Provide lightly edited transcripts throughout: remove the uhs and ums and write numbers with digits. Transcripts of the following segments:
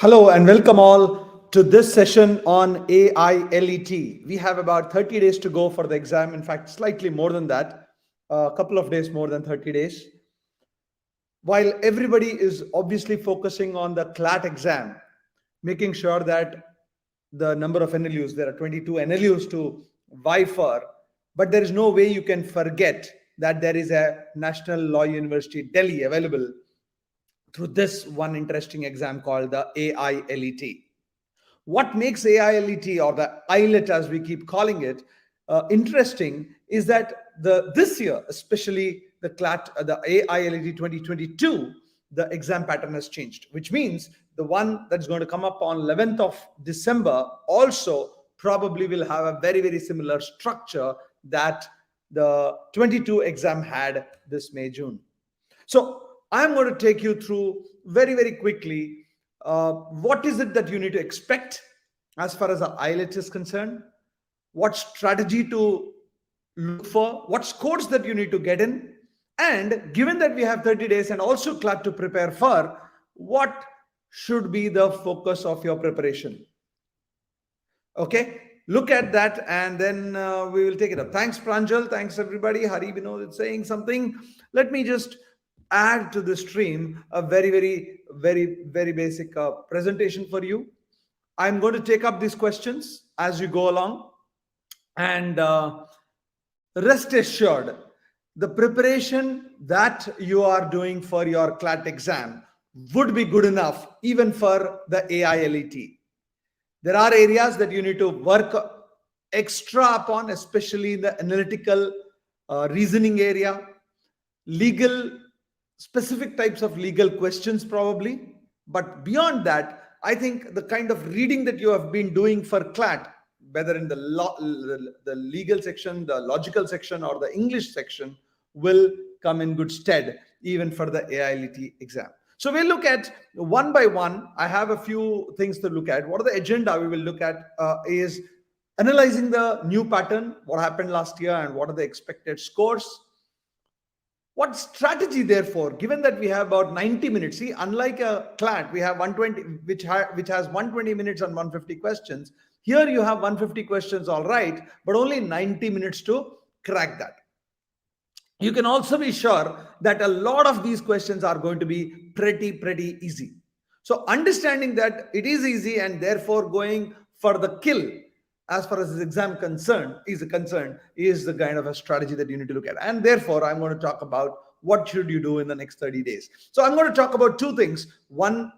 Hello and welcome all to this session on AILET. We have about 30 days to go for the exam. In fact, slightly more than that, a couple of days more than 30 days. While everybody is obviously focusing on the CLAT exam, making sure that the number of NLUs, there are 22 NLUs to vie for, but there is no way you can forget that there is a National Law University Delhi available through this one interesting exam called the AILET. What makes AILET, or the AILET as we keep calling it, interesting is that this year, especially the AILET 2022, the exam pattern has changed, which means the one that's going to come up on 11th of December also probably will have a very, very similar structure that the 22 exam had this May, June. So I'm going to take you through very, very quickly what is it that you need to expect as far as the AILET is concerned, what strategy to look for, what scores that you need to get in, and given that we have 30 days and also CLAT to prepare for, what should be the focus of your preparation. Okay, look at that and then we will take it up. Thanks, Pranjal. Thanks, everybody. Hari Vinod is saying something. Let me just add to the stream a very basic presentation for you. I'm going to take up these questions as you go along, and rest assured, the preparation that you are doing for your CLAT exam would be good enough even for the AILET. There are areas that you need to work extra upon, especially in the analytical reasoning area, legal, specific types of legal questions probably. But beyond that, I think the kind of reading that you have been doing for CLAT, whether in the legal section, the logical section, or the English section, will come in good stead even for the AILET exam. So we'll look at one by one. I have a few things to look at. What are the agenda we will look at is analyzing the new pattern, what happened last year, and what are the expected scores. What strategy, therefore, given that we have about 90 minutes? See, unlike a CLAT, we have 120, which has 120 minutes and 150 questions. Here you have 150 questions, all right, but only 90 minutes to crack that. You can also be sure that a lot of these questions are going to be pretty easy. So understanding that it is easy and therefore going for the kill as far as this exam is the kind of a strategy that you need to look at. And therefore, I'm going to talk about what should you do in the next 30 days. So I'm going to talk about two things. Once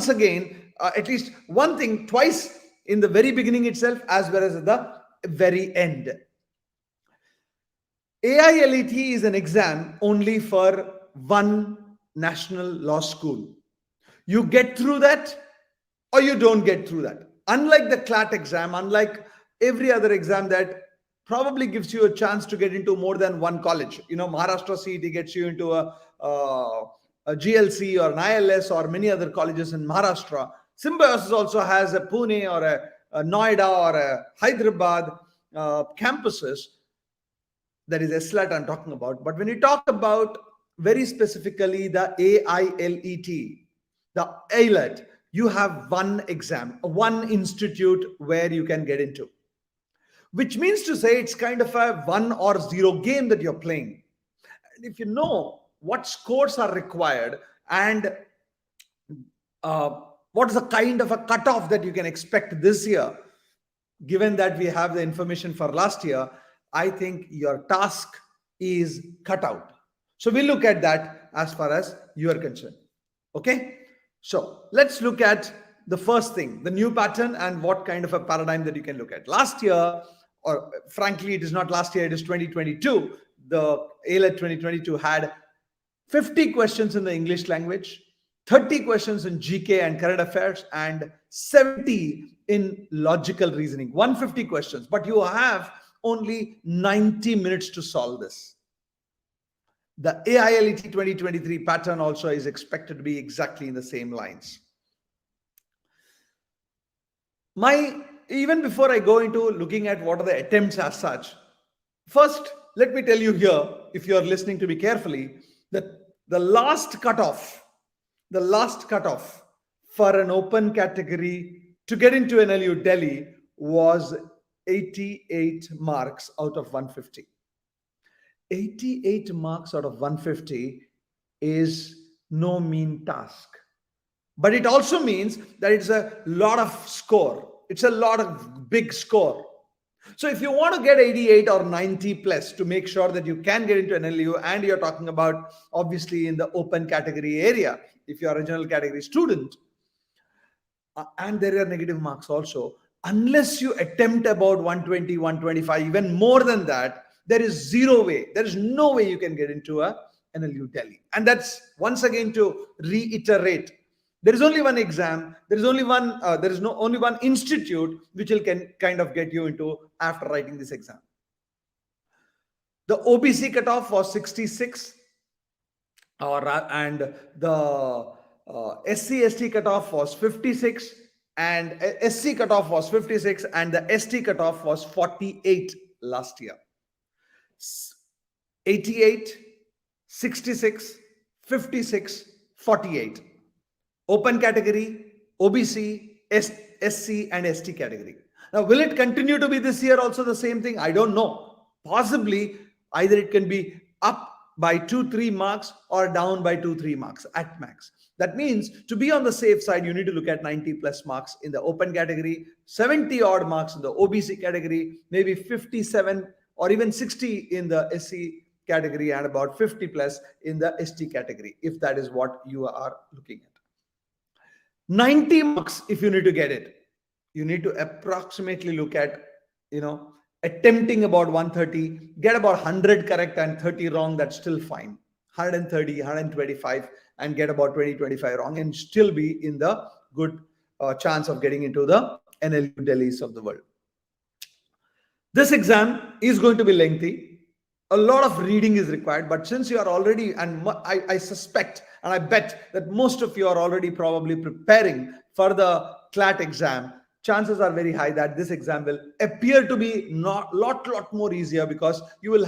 again, at least one thing twice in the very beginning itself, as well as at the very end. AILET is an exam only for one national law school. You get through that or you don't get through that. Unlike the CLAT exam, unlike every other exam that probably gives you a chance to get into more than one college. You know, Maharashtra CET gets you into a GLC or an ILS or many other colleges in Maharashtra. Symbiosis also has a Pune or a Noida or a Hyderabad campuses. That is AILET I'm talking about. But when you talk about very specifically the AILET, the AILET, you have one exam, one institute where you can get into, which means to say it's kind of a 1 or 0 game that you're playing. And if you know what scores are required and what is the kind of a cutoff that you can expect this year, given that we have the information for last year, I think your task is cut out. So we'll look at that as far as you are concerned. Okay. So let's look at the first thing, the new pattern, and what kind of a paradigm that you can look at. Last year, or frankly, it is not last year, it is 2022. The AILET 2022 had 50 questions in the English language, 30 questions in GK and current affairs, and 70 in logical reasoning. 150 questions, but you have only 90 minutes to solve this. The AILET 2023 pattern also is expected to be exactly in the same lines. Even before I go into looking at what are the attempts as such, first, let me tell you here, if you're listening to me carefully, that the last cutoff the last cutoff for an open category to get into NLU Delhi was 88 marks out of 150. 88 marks out of 150 is no mean task. But it also means that it's a lot of score. It's a lot of big score. So if you want to get 88 or 90 plus to make sure that you can get into NLU, and you're talking about obviously in the open category area, if you're a general category student, and there are negative marks also, unless you attempt about 120, 125, even more than that, there is zero way, there is no way you can get into a NLU Delhi. And that's once again to reiterate, there is only one exam, there is only one, only one institute which will kind of get you into after writing this exam. The OBC cutoff was 66, and the SC/ST cutoff was 56, and SC cutoff was 56, and the ST cutoff was 48 last year. 88, 66, 56, 48. Open category, OBC, SC, and ST category. Now, will it continue to be this year also the same thing? I don't know. Possibly, either it can be up by 2-3 marks or down by 2-3 marks at max. That means to be on the safe side, you need to look at 90 plus marks in the open category, 70 odd marks in the OBC category, maybe 57 or even 60 in the SC category, and about 50 plus in the ST category, if that is what you are looking at. 90 marks, if you need to get it, you need to approximately look at, attempting about 130, get about 100 correct and 30 wrong, that's still fine. 130, 125, and get about 20, 25 wrong, and still be in the good chance of getting into the NLU Delhis of the world. This exam is going to be lengthy. A lot of reading is required, but since you are already, and I suspect and I bet that most of you are already probably preparing for the CLAT exam, chances are very high that this exam will appear to be not lot more easier, because you'll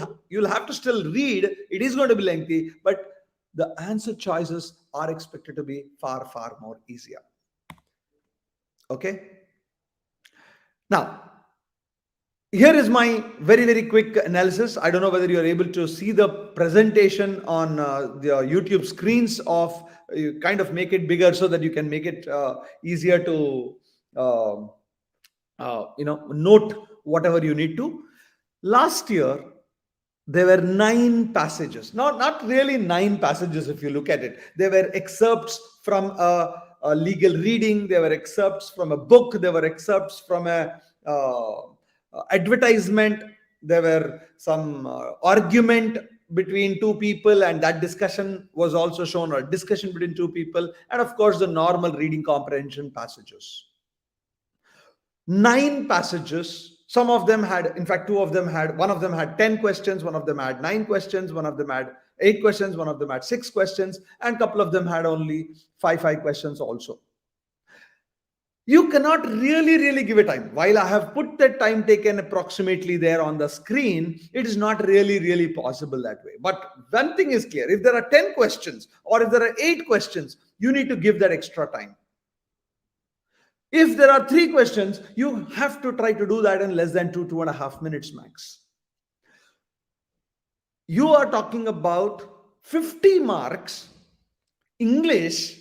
have to still read. It is going to be lengthy, but the answer choices are expected to be far more easier. Okay. Now, here is my very quick analysis. I don't know whether you are able to see the presentation on the YouTube screens. You kind of make it bigger so that you can make it easier to note whatever you need to. Last year, there were 9 passages. Not really 9 passages if you look at it. There were excerpts from a legal reading. There were excerpts from a book. There were excerpts from a advertisement. There were some argument between 2 people, and that discussion was also shown, or discussion between 2 people, and of course the normal reading comprehension passages. 9 passages. Some of them had, in fact, one of them had 10 questions, one of them had 9 questions, one of them had 8 questions, one of them had 6 questions, and a couple of them had only 5 questions also. You cannot really give a time. While I have put that time taken approximately there on the screen, it is not really possible that way. But one thing is clear: if there are 10 questions or if there are 8 questions, you need to give that extra time. If there are 3 questions, you have to try to do that in less than 2.5 minutes max. You are talking about 50 marks, English,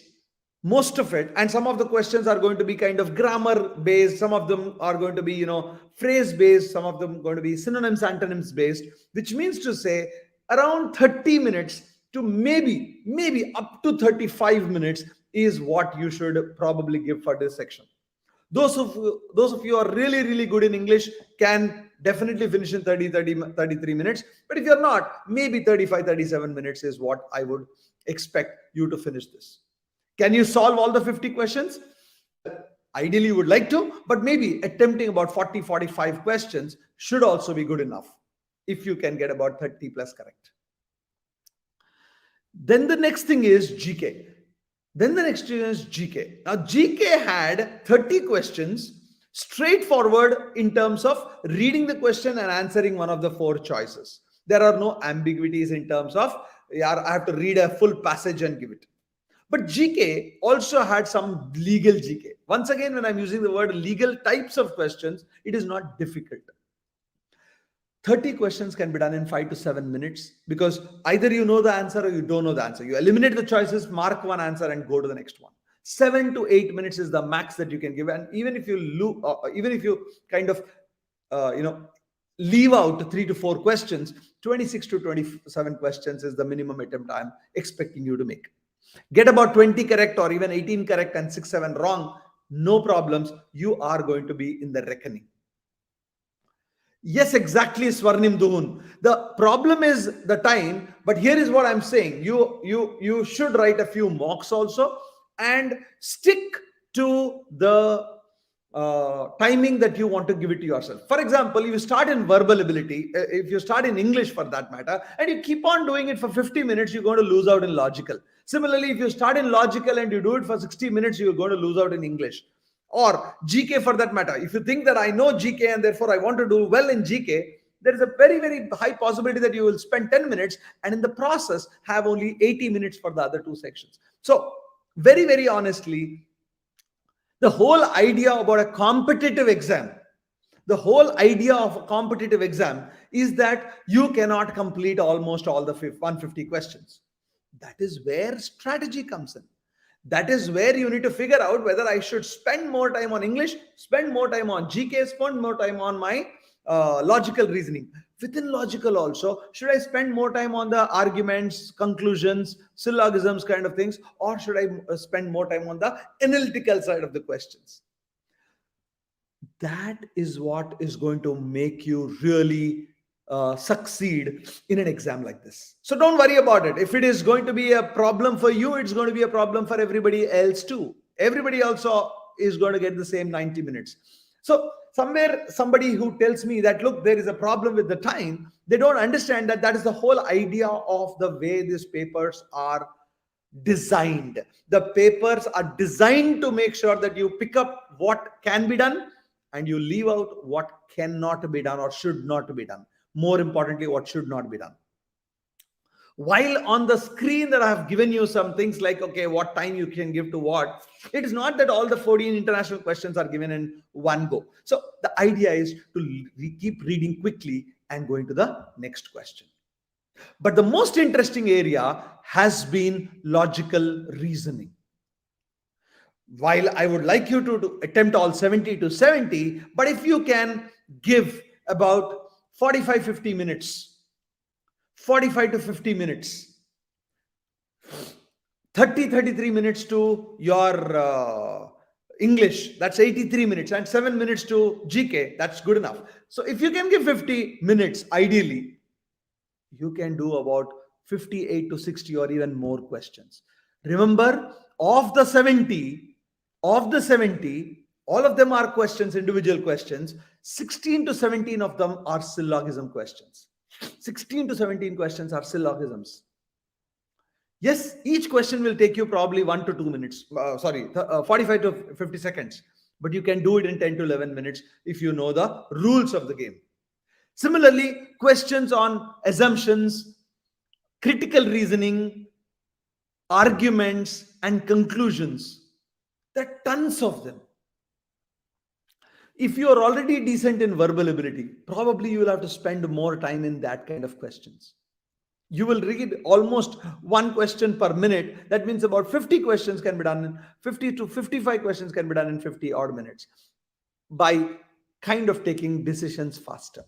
most of it, and some of the questions are going to be kind of grammar based, some of them are going to be phrase based, some of them going to be synonyms, antonyms based, which means to say around 30 minutes to maybe up to 35 minutes is what you should probably give for this section. Those of you who are really good in English can definitely finish in 33 minutes, but if you're not, maybe 35-37 minutes is what I would expect you to finish this. Can you solve all the 50 questions? Ideally, you would like to, but maybe attempting about 40-45 questions should also be good enough if you can get about 30 plus correct. Then the next thing is GK. Now, GK had 30 questions, straightforward in terms of reading the question and answering one of the 4 choices. There are no ambiguities in terms of, I have to read a full passage and give it. But GK also had some legal GK. Once again, when I'm using the word legal types of questions, it is not difficult. 30 questions can be done in 5 to 7 minutes, because either you know the answer or you don't know the answer. You eliminate the choices, mark one answer, and go to the next one. 7 to 8 minutes is the max that you can give. And even if you kind of leave out 3 to 4 questions, 26 to 27 questions is the minimum attempt I'm expecting you to make. Get about 20 correct or even 18 correct and 6-7 wrong, no problems. You are going to be in the reckoning. Yes, exactly, Swarnim Duhun. The problem is the time, but here is what I'm saying. You should write a few mocks also and stick to the timing that you want to give it to yourself. For example, you start in verbal ability, if you start in English for that matter, and you keep on doing it for 50 minutes, you're going to lose out in logical. Similarly, if you start in logical and you do it for 60 minutes, you're going to lose out in English. Or GK for that matter. If you think that I know GK and therefore I want to do well in GK, there is a very, very high possibility that you will spend 10 minutes and in the process have only 80 minutes for the other two sections. So very, very honestly, the whole idea about a competitive exam, the whole idea of a competitive exam is that you cannot complete almost all the 150 questions. That is where strategy comes in. That is where you need to figure out whether I should spend more time on English, spend more time on GK, spend more time on my logical reasoning. Within logical also, should I spend more time on the arguments, conclusions, syllogisms kind of things, or should I spend more time on the analytical side of the questions? That is what is going to make you really succeed in an exam like this. So don't worry about it. If it is going to be a problem for you, it's going to be a problem for everybody else too. Everybody also is going to get the same 90 minutes. So somewhere somebody who tells me that, look, there is a problem with the time, they don't understand that that is the whole idea of the way these papers are designed. The papers are designed to make sure that you pick up what can be done and you leave out what cannot be done or should not be done. More importantly, what should not be done. While on the screen that I have given you some things like, okay, what time you can give to what, it is not that all the 14 international questions are given in one go. So the idea is to keep reading quickly and going to the next question. But the most interesting area has been logical reasoning. While I would like you to attempt all 70 to 70, but if you can give about 45-50 minutes, 45 to 50 minutes, 33 minutes to your English, that's 83 minutes, and 7 minutes to GK, that's good enough. So if you can give 50 minutes, ideally, you can do about 58 to 60 or even more questions. Remember, of the 70, all of them are questions, individual questions. 16 to 17 of them are syllogism questions. 16 to 17 questions are syllogisms. Yes, each question will take you probably 1 to 2 minutes. 45 to 50 seconds. But you can do it in 10 to 11 minutes if you know the rules of the game. Similarly, questions on assumptions, critical reasoning, arguments, and conclusions. There are tons of them. If you are already decent in verbal ability, probably you will have to spend more time in that kind of questions. You will read almost one question per minute. That means about 50 questions can be done in 50 to 55 questions can be done in 50 odd minutes by kind of taking decisions faster.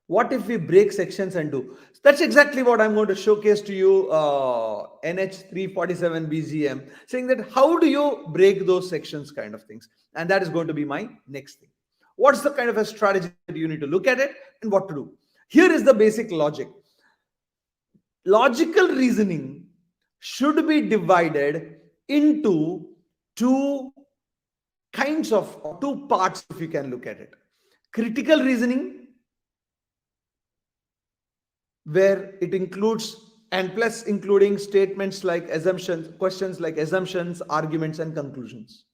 What if we break sections and do? That's exactly what I'm going to showcase to you, NH347 BGM, saying that how do you break those sections kind of things. And that is going to be my next thing. What's the kind of a strategy that you need to look at it and what to do? Here is the basic logic. Logical reasoning should be divided into two parts, if you can look at it. Critical reasoning, where it includes and plus including statements like assumptions, questions like assumptions, arguments, and conclusions.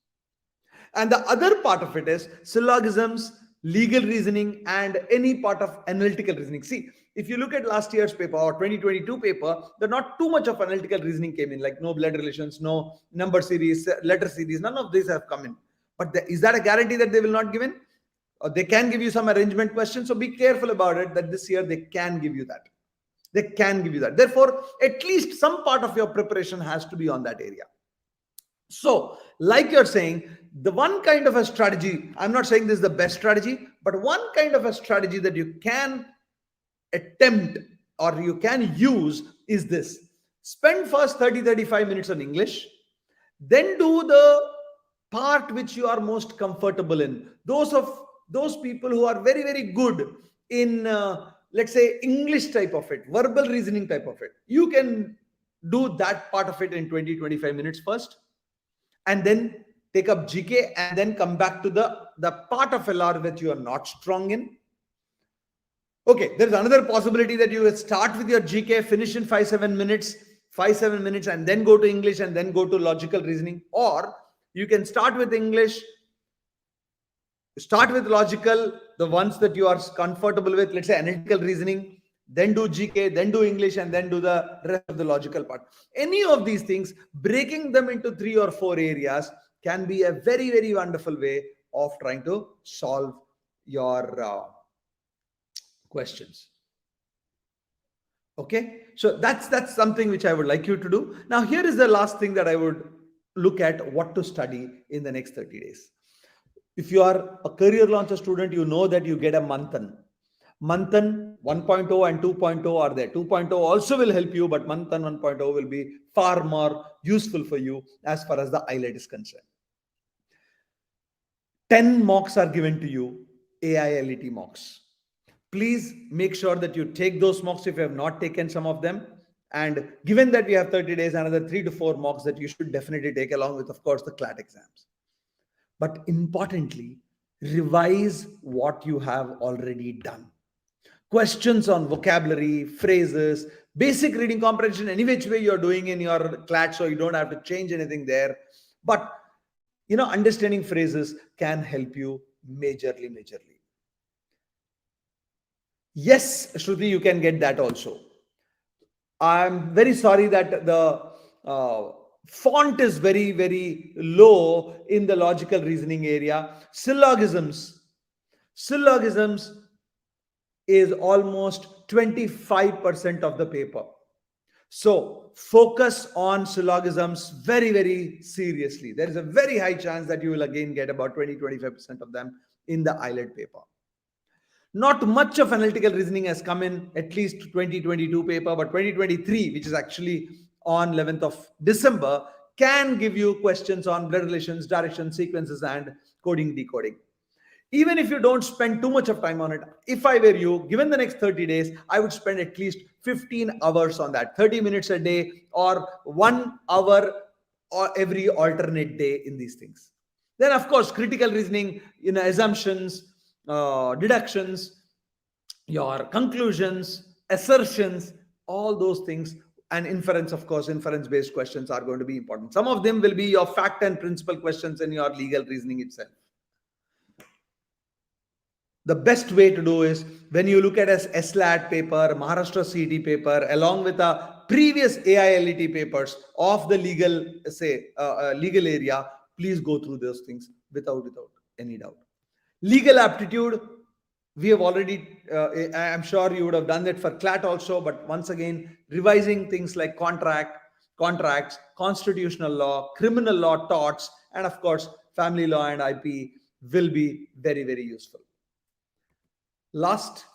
And the other part of it is syllogisms, legal reasoning, and any part of analytical reasoning. See, If you look at last year's paper or 2022 paper, there not too much of analytical reasoning came in, like no blood relations, no number series, letter series, none of these have come in. But is that a guarantee that they will not give in? Or they can give you some arrangement questions. So be careful about it, that this year they can give you that. They can give you that. Therefore, at least some part of your preparation has to be on that area. So, like you're saying, the one kind of a strategy, I'm not saying this is the best strategy, but one kind of a strategy that you can attempt or you can use is this. Spend first 30-35 minutes on English, then do the part which you are most comfortable in. Those people who are very, very good in let's say English type of it, verbal reasoning type of it, you can do that part of it in 20-25 minutes first, and then take up GK, and then come back to the part of LR that you are not strong in. Okay, there's another possibility that you will start with your GK, finish in 5-7 minutes, and then go to English and then go to logical reasoning. Or you can start with English, start with logical, the ones that you are comfortable with, let's say analytical reasoning, then do GK, then do English, and then do the rest of the logical part. Any of these things, breaking them into 3 or 4 areas can be a very, very wonderful way of trying to solve your questions. Okay, so that's something which I would like you to do. Now, here is the last thing that I would look at, what to study in the next 30 days. If you are a career launcher student, you know that you get a Manthan. Manthan 1.0 and 2.0 are there. 2.0 also will help you, but Manthan 1.0 will be far more useful for you as far as the AILET is concerned. 10 mocks are given to you, AILET mocks. Please make sure that you take those mocks if you have not taken some of them. And given that we have 30 days, another 3 to 4 mocks that you should definitely take, along with, of course, the CLAT exams. But importantly, revise what you have already done. Questions on vocabulary, phrases, basic reading comprehension, any which way you're doing in your CLAT, so you don't have to change anything there. But, understanding phrases can help you majorly. Yes, Shruti, you can get that also. I'm very sorry that the font is very, very low in the logical reasoning area. Syllogisms is almost 25% of the paper. So focus on syllogisms very, very seriously. There is a very high chance that you will again get about 20-25% of them in the AILET paper. Not much of analytical reasoning has come in, at least 2022 paper, but 2023, which is actually on 11th of December, can give you questions on blood relations, direction, sequences, and coding, decoding. Even if you don't spend too much of time on it, if I were you, given the next 30 days, I would spend at least 15 hours on that, 30 minutes a day or 1 hour or every alternate day in these things. Then, of course, critical reasoning, assumptions, deductions, your conclusions, assertions, all those things, and inference, of course, inference-based questions are going to be important. Some of them will be your fact and principle questions in your legal reasoning itself. The best way to do is, when you look at a SLAT paper, Maharashtra CET paper, along with the previous AILET papers of the legal, legal area, please go through those things without any doubt. Legal aptitude, we have already, I'm sure you would have done that for CLAT also, but once again, revising things like contracts, constitutional law, criminal law torts, and of course, family law and IP will be very, very useful. Last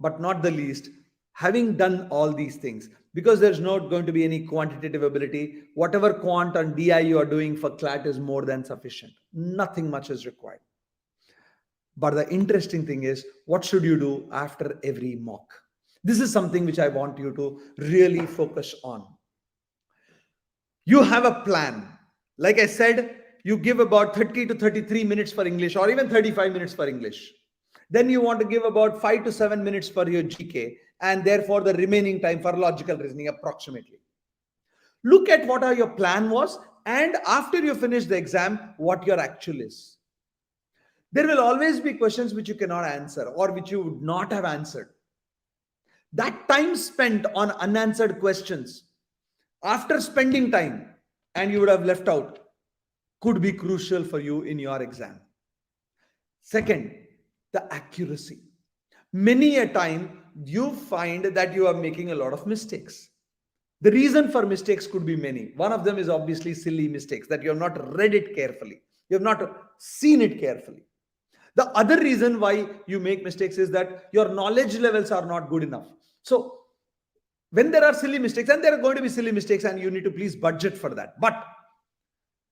but not the least, having done all these things, because there's not going to be any quantitative ability, whatever quant and DI you are doing for CLAT is more than sufficient. Nothing much is required. But the interesting thing is, what should you do after every mock? This is something which I want you to really focus on. You have a plan. Like I said, you give about 30 to 33 minutes for English, or even 35 minutes for English. Then you want to give about 5 to 7 minutes for your GK, and therefore the remaining time for logical reasoning approximately. Look at what your plan was, and after you finish the exam, what your actual is. There will always be questions which you cannot answer or which you would not have answered. That time spent on unanswered questions, after spending time and you would have left out, could be crucial for you in your exam. Second, the accuracy. Many a time you find that you are making a lot of mistakes. The reason for mistakes could be many. One of them is obviously silly mistakes, that you have not read it carefully, you have not seen it carefully. The other reason why you make mistakes is that your knowledge levels are not good enough. So when there are silly mistakes, and there are going to be silly mistakes, and you need to please budget for that. But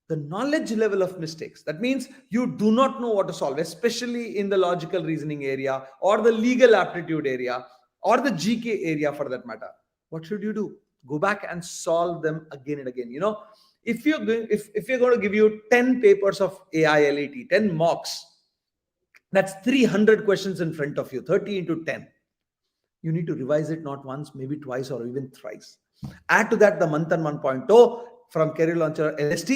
the knowledge level of mistakes, that means you do not know what to solve, especially in the logical reasoning area or the legal aptitude area or the GK area for that matter. What should you do? Go back and solve them again and again. If you're going to give you 10 papers of AILET, 10 mocks, that's 300 questions in front of you, 30 into 10. You need to revise it not once, maybe twice or even thrice. Add to that the Manthan 1.0 from Career Launcher LST,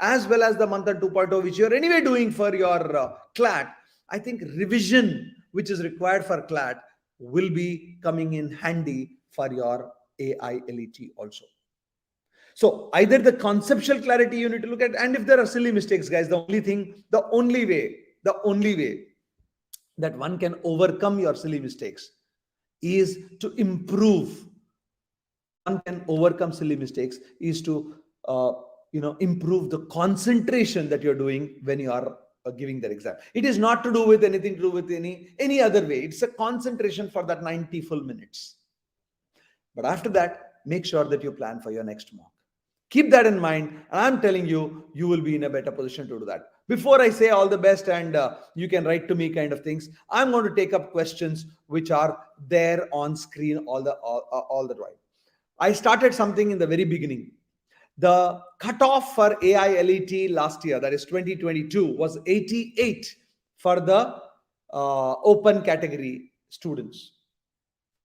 as well as the Manthan 2.0, which you're anyway doing for your CLAT. I think revision, which is required for CLAT, will be coming in handy for your AILET also. So either the conceptual clarity you need to look at, and if there are silly mistakes, guys, the only way that one can overcome your silly mistakes is to improve. One can overcome silly mistakes is to improve the concentration that you're doing when you are giving that exam. It is not to do with anything to do with any other way. It's a concentration for that 90 full minutes. But after that, make sure that you plan for your next mock. Keep that in mind, and I'm telling you, you will be in a better position to do that. Before I say all the best and you can write to me kind of things, I'm going to take up questions which are there on screen all the while. I started something in the very beginning. The cutoff for AILET last year, that is 2022, was 88 for the open category students.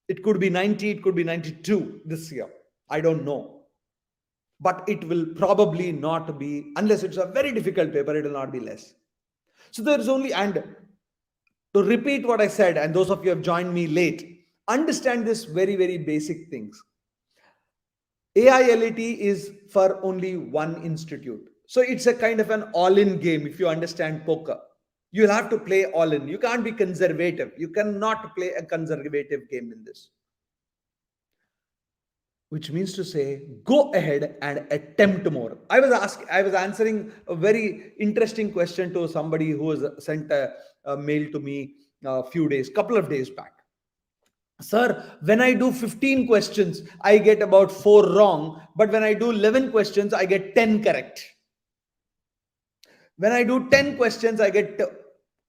It could be 90, it could be 92 this year. I don't know. But it will probably not be, unless it's a very difficult paper, it will not be less. So there is only, and to repeat what I said, and those of you have joined me late, understand this very, very basic things. AILET is for only one institute. So it's a kind of an all-in game. If you understand poker, you'll have to play all in. You can't be conservative. You cannot play a conservative game in this. Which means to say, go ahead and attempt more. I was answering a very interesting question to somebody who has sent a mail to me couple of days back. Sir, when I do 15 questions, I get about 4 wrong. But when I do 11 questions, I get 10 correct. When I do 10 questions, I get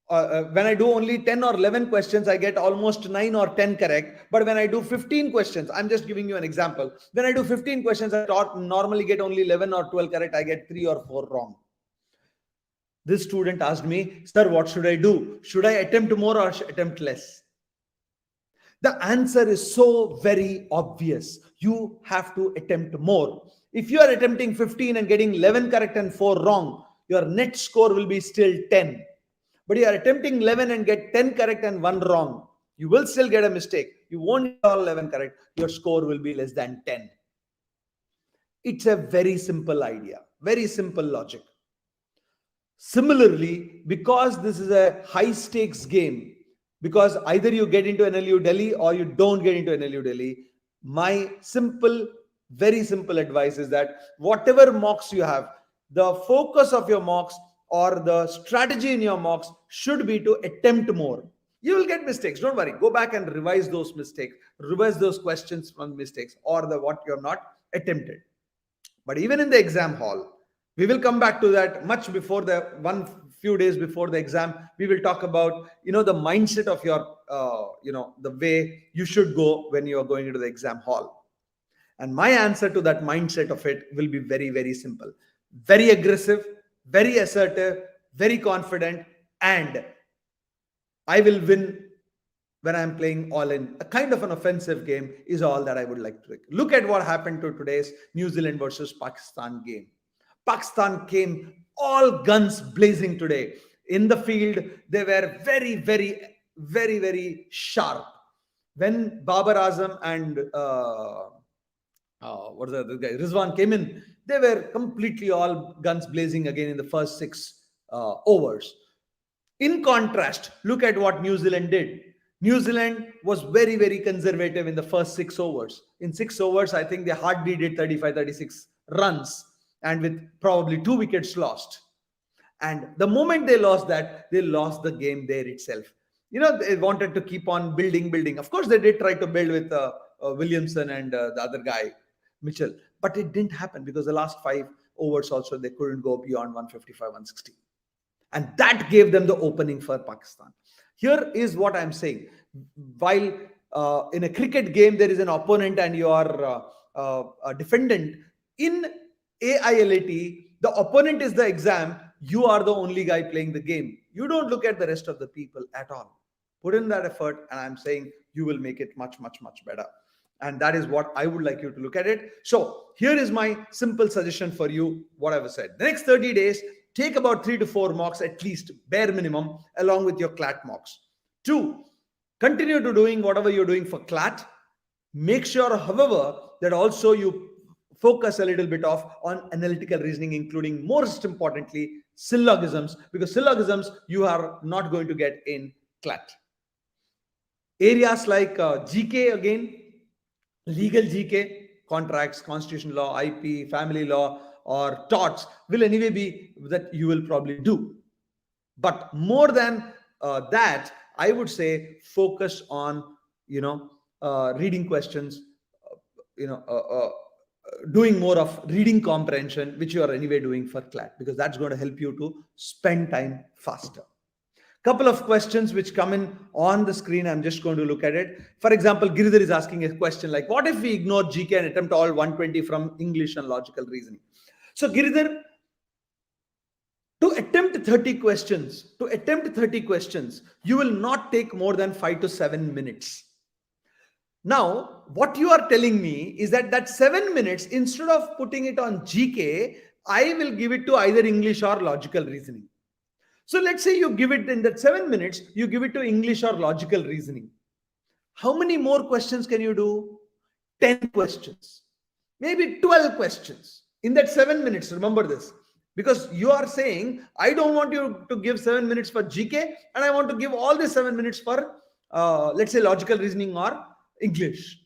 when I do only 10 or 11 questions, I get almost 9 or 10 correct. But when I do 15 questions, I'm just giving you an example. When I do 15 questions, I normally get only 11 or 12 correct. I get 3 or 4 wrong. This student asked me, sir, what should I do? Should I attempt more or attempt less? The answer is so very obvious. You have to attempt more. If you are attempting 15 and getting 11 correct and 4 wrong, your net score will be still 10. But you are attempting 11 and get 10 correct and 1 wrong, you will still get a mistake. You won't get all 11 correct. Your score will be less than 10. It's a very simple idea, very simple logic. Similarly, because this is a high stakes game, because either you get into NLU Delhi or you don't get into NLU Delhi, my very simple advice is that whatever mocks you have, the focus of your mocks or the strategy in your mocks should be to attempt more. You will get mistakes. Don't worry. Go back and revise those mistakes. Revise those questions from mistakes or what you're not attempted. But even in the exam hall, we will come back to that much before few days before the exam. We will talk about, the mindset of your, the way you should go when you are going into the exam hall. And my answer to that mindset of it will be very, very simple. Very aggressive, very assertive, very confident, and I will win when I'm playing all in. A kind of an offensive game is all that I would like to look at. What happened to today's New Zealand versus Pakistan game. Pakistan came all guns blazing today. In the field, they were very, very, very, very sharp. When Babar Azam and what is the guy, Rizwan came in, they were completely all guns blazing again in the first 6 overs. In contrast, look at what New Zealand did. New Zealand was very, very conservative in the first 6 overs. In 6 overs, I think they hardly did 35, 36 runs, and with probably 2 wickets lost. And the moment they lost that, they lost the game there itself. They wanted to keep on building. Of course, they did try to build with Williamson and the other guy, Mitchell. But it didn't happen because the last 5 overs also, they couldn't go beyond 155, 160. And that gave them the opening for Pakistan. Here is what I'm saying. While in a cricket game, there is an opponent and you are a defendant, in AILET, the opponent is the exam. You are the only guy playing the game. You don't look at the rest of the people at all. Put in that effort, and I'm saying you will make it much, much, much better. And that is what I would like you to look at it. So here is my simple suggestion for you, what I've said. The next 30 days, take about 3 to 4 mocks at least, bare minimum, along with your CLAT mocks. 2, continue to doing whatever you're doing for CLAT. Make sure, however, that also you focus a little bit on analytical reasoning, including, most importantly, syllogisms, because syllogisms you are not going to get in CLAT. Areas like GK, again, legal GK, contracts, constitutional law, IP, family law, or torts will anyway be that you will probably do. But more than that, I would say focus on, reading questions, doing more of reading comprehension, which you are anyway doing for CLAT, because that's going to help you to spend time faster. Couple of questions which come in on the screen. I'm just going to look at it. For example, Giridhar is asking a question like, what if we ignore GK and attempt all 120 from English and logical reasoning? So Giridhar, to attempt 30 questions, you will not take more than 5 to 7 minutes. Now, what you are telling me is that 7 minutes, instead of putting it on GK, I will give it to either English or logical reasoning. So let's say you give it in that 7 minutes, you give it to English or logical reasoning. How many more questions can you do? 10 questions, maybe 12 questions in that 7 minutes. Remember this, because you are saying, I don't want you to give 7 minutes for GK, and I want to give all the 7 minutes for, let's say, logical reasoning or English.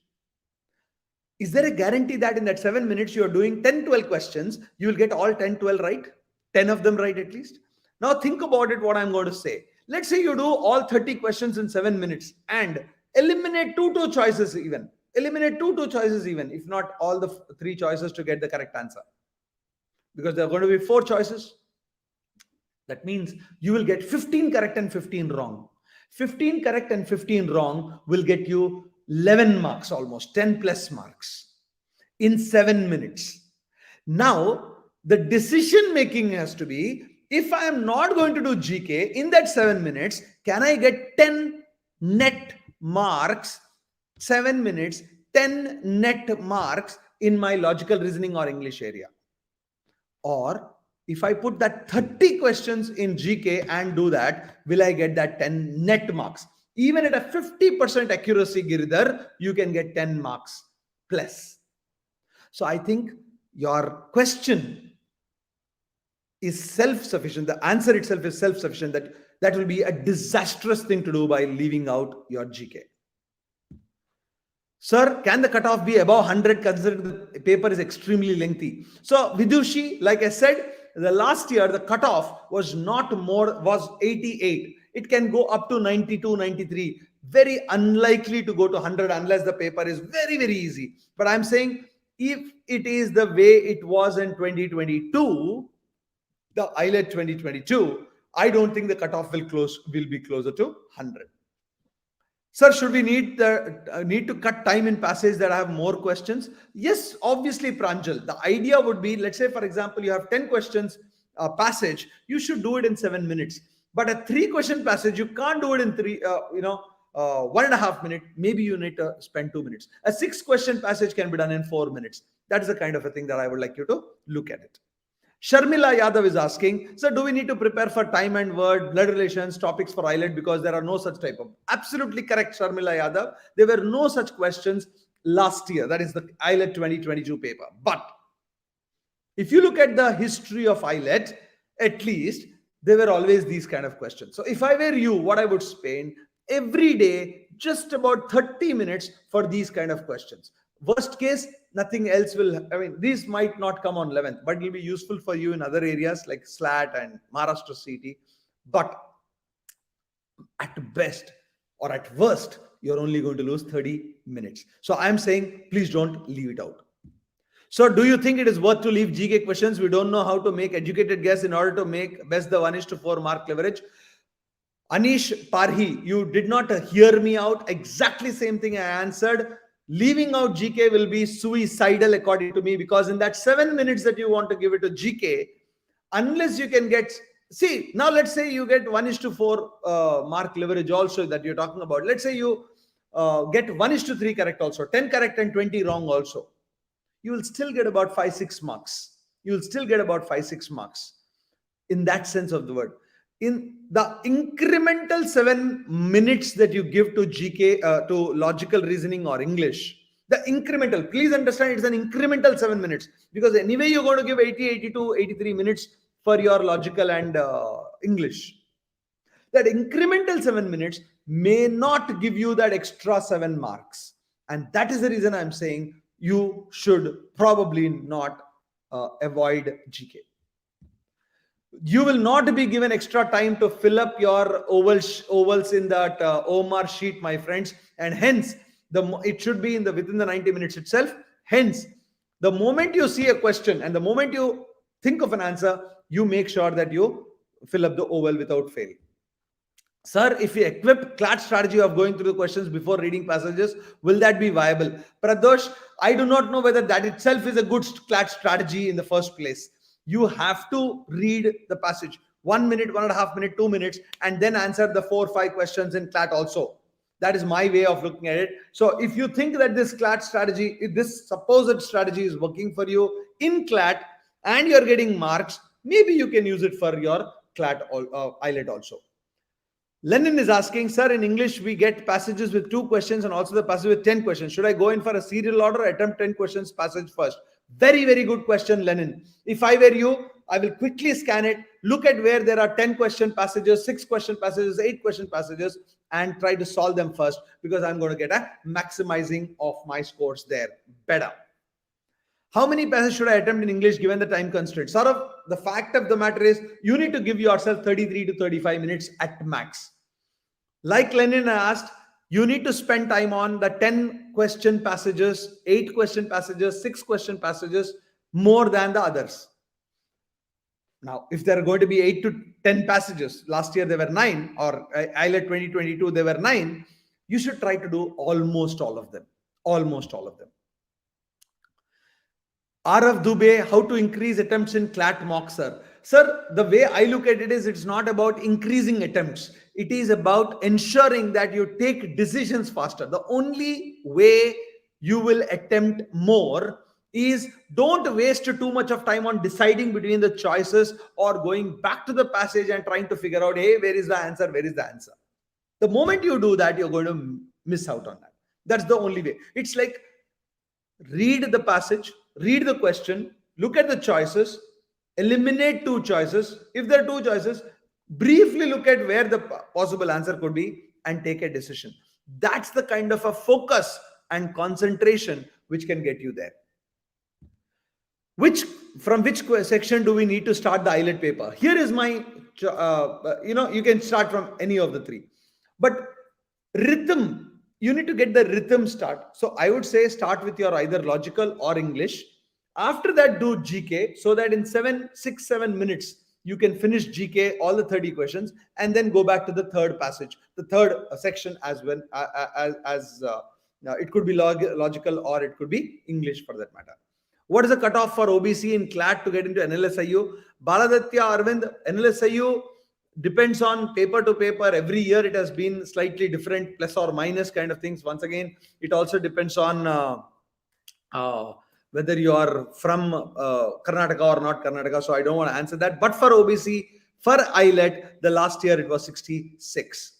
Is there a guarantee that in that 7 minutes you are doing 10, 12 questions, you will get all 10, 12 right? 10 of them right at least? Now think about it, what I'm going to say. Let's say you do all 30 questions in 7 minutes and eliminate two choices even. Eliminate two choices even, if not all the 3 choices to get the correct answer. Because there are going to be 4 choices. That means you will get 15 correct and 15 wrong. 15 correct and 15 wrong will get you 11 marks, almost 10 plus marks in 7 minutes. Now, the decision making has to be, if I am not going to do GK in that 7 minutes, can I get 10 net marks, 7 minutes, 10 net marks in my logical reasoning or English area? Or if I put that 30 questions in GK and do that, will I get that 10 net marks? Even at a 50% accuracy, Giridhar, you can get 10 marks plus. So I think your question is self-sufficient. The answer itself is self-sufficient. That will be a disastrous thing to do by leaving out your GK. Sir, can the cutoff be above 100 considering the paper is extremely lengthy? So Vidushi, like I said, the last year the cutoff was 88. It can go up to 92, 93. Very unlikely to go to 100 unless the paper is very, very easy. But I'm saying, if it is the way it was in 2022, the AILET 2022, I don't think the cutoff will be closer to 100. Sir, should we need to cut time in passage that I have more questions? Yes, obviously, Pranjal. The idea would be, let's say, for example, you have 10 questions passage, you should do it in 7 minutes. But a 3-question passage, you can't do it in 1.5 minutes. Maybe you need to spend 2 minutes. A 6-question passage can be done in 4 minutes. That is the kind of a thing that I would like you to look at it. Sharmila Yadav is asking, sir, do we need to prepare for time and word, blood relations, topics for AILET because there are no such type of... Absolutely correct, Sharmila Yadav. There were no such questions last year. That is the AILET 2022 paper. But if you look at the history of AILET, at least there were always these kind of questions. So if I were you, what I would spend every day just about 30 minutes for these kind of questions. Worst case, nothing else will, I mean, these might not come on 11th, but it will be useful for you in other areas like SLAT and Maharashtra CT. But at best or at worst, you're only going to lose 30 minutes. So I'm saying, please don't leave it out. So do you think it is worth to leave GK questions? We don't know how to make educated guess in order to make best the 1:4 mark leverage. Anish Parhi, you did not hear me out. Exactly same thing I answered. Leaving out GK will be suicidal according to me, because in that 7 minutes that you want to give it to GK, unless you can get... See, now let's say you get 1:4 mark leverage also that you're talking about. Let's say you get 1:3 correct also, 10 correct and 20 wrong also. You will still get about 5-6 marks. You will still get about 5-6 marks in that sense of the word. In the incremental 7 minutes that you give to GK, to logical reasoning or English, the incremental, please understand, it's an incremental 7 minutes, because anyway you're going to give 80, 82, 83 minutes for your logical and English. That incremental 7 minutes may not give you that extra 7 marks. And that is the reason I'm saying you should probably not avoid GK. You will not be given extra time to fill up your ovals in that OMR sheet, my friends, and hence it should be within the 90 minutes itself. Hence, the moment you see a question and the moment you think of an answer, you make sure that you fill up the oval without fail. Sir, if you equip CLAT strategy of going through the questions before reading passages, will that be viable? Pradosh, I do not know whether that itself is a good CLAT strategy in the first place. You have to read the passage 1 minute, 1.5 minutes, 2 minutes, and then answer the 4 or 5 questions in CLAT also. That is my way of looking at it. So if you think that this CLAT strategy, if this supposed strategy is working for you in CLAT and you're getting marks, maybe you can use it for your CLAT AILET also. Lenin is asking, sir, in English, we get passages with 2 questions and also the passage with 10 questions. Should I go in for a serial order or attempt 10 questions passage first? Very, very good question, Lenin. If I were you, I will quickly scan it, look at where there are 10 question passages, 6 question passages, 8 question passages, and try to solve them first, because I'm going to get a maximizing of my scores there better. How many passages should I attempt in English given the time constraint? Sort of the fact of the matter is you need to give yourself 33 to 35 minutes at max. Like Lenin asked, you need to spend time on the 10 question passages, 8 question passages, 6 question passages more than the others. Now, if there are going to be 8 to 10 passages, last year there were 9, or AILET 2022 there were 9, you should try to do almost all of them. Almost all of them. Arav Dubey, how to increase attempts in CLAT mock, sir? Sir, the way I look at it is it's not about increasing attempts. It is about ensuring that you take decisions faster. The only way you will attempt more is don't waste too much of time on deciding between the choices or going back to the passage and trying to figure out, hey, where is the answer? Where is the answer? The moment you do that, you're going to miss out on that. That's the only way. It's like read the passage, read the question, look at the choices, eliminate 2 choices. If there are 2 choices, briefly look at where the possible answer could be and take a decision. That's the kind of a focus and concentration which can get you there. From which section do we need to start the AILET paper? Here is my, you can start from any of the 3. But rhythm, you need to get the rhythm start. So I would say start with your either logical or English. After that, do GK, so that in 6-7 minutes, you can finish GK, all the 30 questions, and then go back to the third passage, the third section as well, as it could be logical or it could be English for that matter. What is the cutoff for OBC in CLAT to get into NLSIU? Baladatya Arvind, NLSIU depends on paper to paper. Every year it has been slightly different, plus or minus kind of things. Once again, it also depends on whether you are from Karnataka or not Karnataka. So I don't want to answer that. But for OBC, for AILET, the last year it was 66.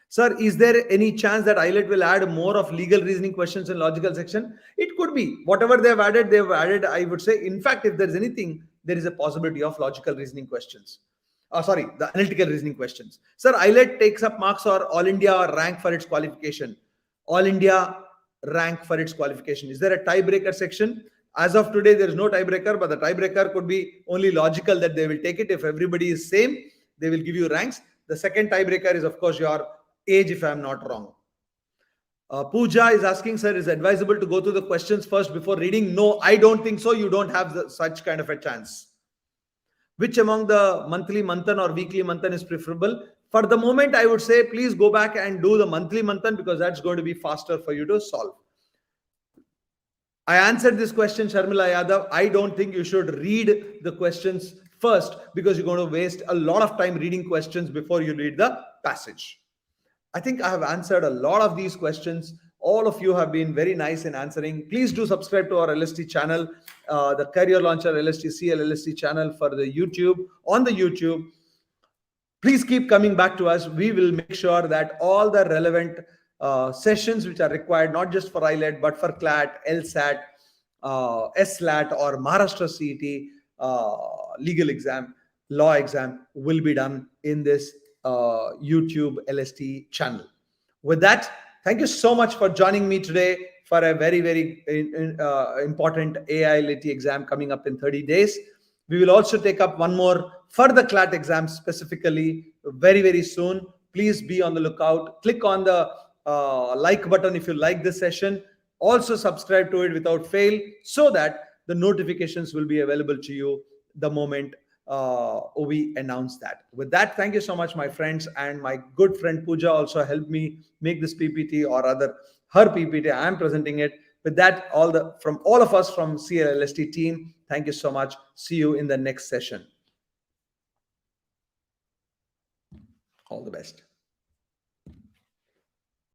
Sir, is there any chance that AILET will add more of legal reasoning questions in logical section? It could be. Whatever they've added, I would say. In fact, if there's anything, there is a possibility of logical reasoning questions. Sorry, the analytical reasoning questions. Sir, AILET takes up marks or All India rank for its qualification. All India rank for its qualification. Is there a tiebreaker section? As of today, there is no tiebreaker, but the tiebreaker could be only logical that they will take it. If everybody is same, they will give you ranks. The second tiebreaker is, of course, your age, if I'm not wrong. Pooja is asking, sir, is it advisable to go through the questions first before reading? No, I don't think so. You don't have such kind of a chance. Which among the monthly manthan or weekly manthan is preferable? For the moment, I would say please go back and do the monthly manthan because that's going to be faster for you to solve. I answered this question, Sharmila Yadav. I don't think you should read the questions first because you're going to waste a lot of time reading questions before you read the passage. I think I have answered a lot of these questions. All of you have been very nice in answering. Please do subscribe to our LST channel, the Career Launcher LST CL-LST channel for the YouTube, on the YouTube. Please keep coming back to us. We will make sure that all the relevant sessions which are required, not just for AILET, but for CLAT, LSAT, SLAT or Maharashtra CET, legal exam, law exam will be done in this YouTube LST channel. With that, thank you so much for joining me today for a very, very important AILET exam coming up in 30 days. We will also take up one more for the CLAT exam specifically very, very soon. Please be on the lookout. Click on the like button if you like this session. Also subscribe to it without fail so that the notifications will be available to you the moment we announce that. With that, thank you so much, my friends, and my good friend Pooja also helped me make this PPT, or rather her PPT. I am presenting it. With that, from all of us from CL-LST team, thank you so much. See you in the next session. All the best.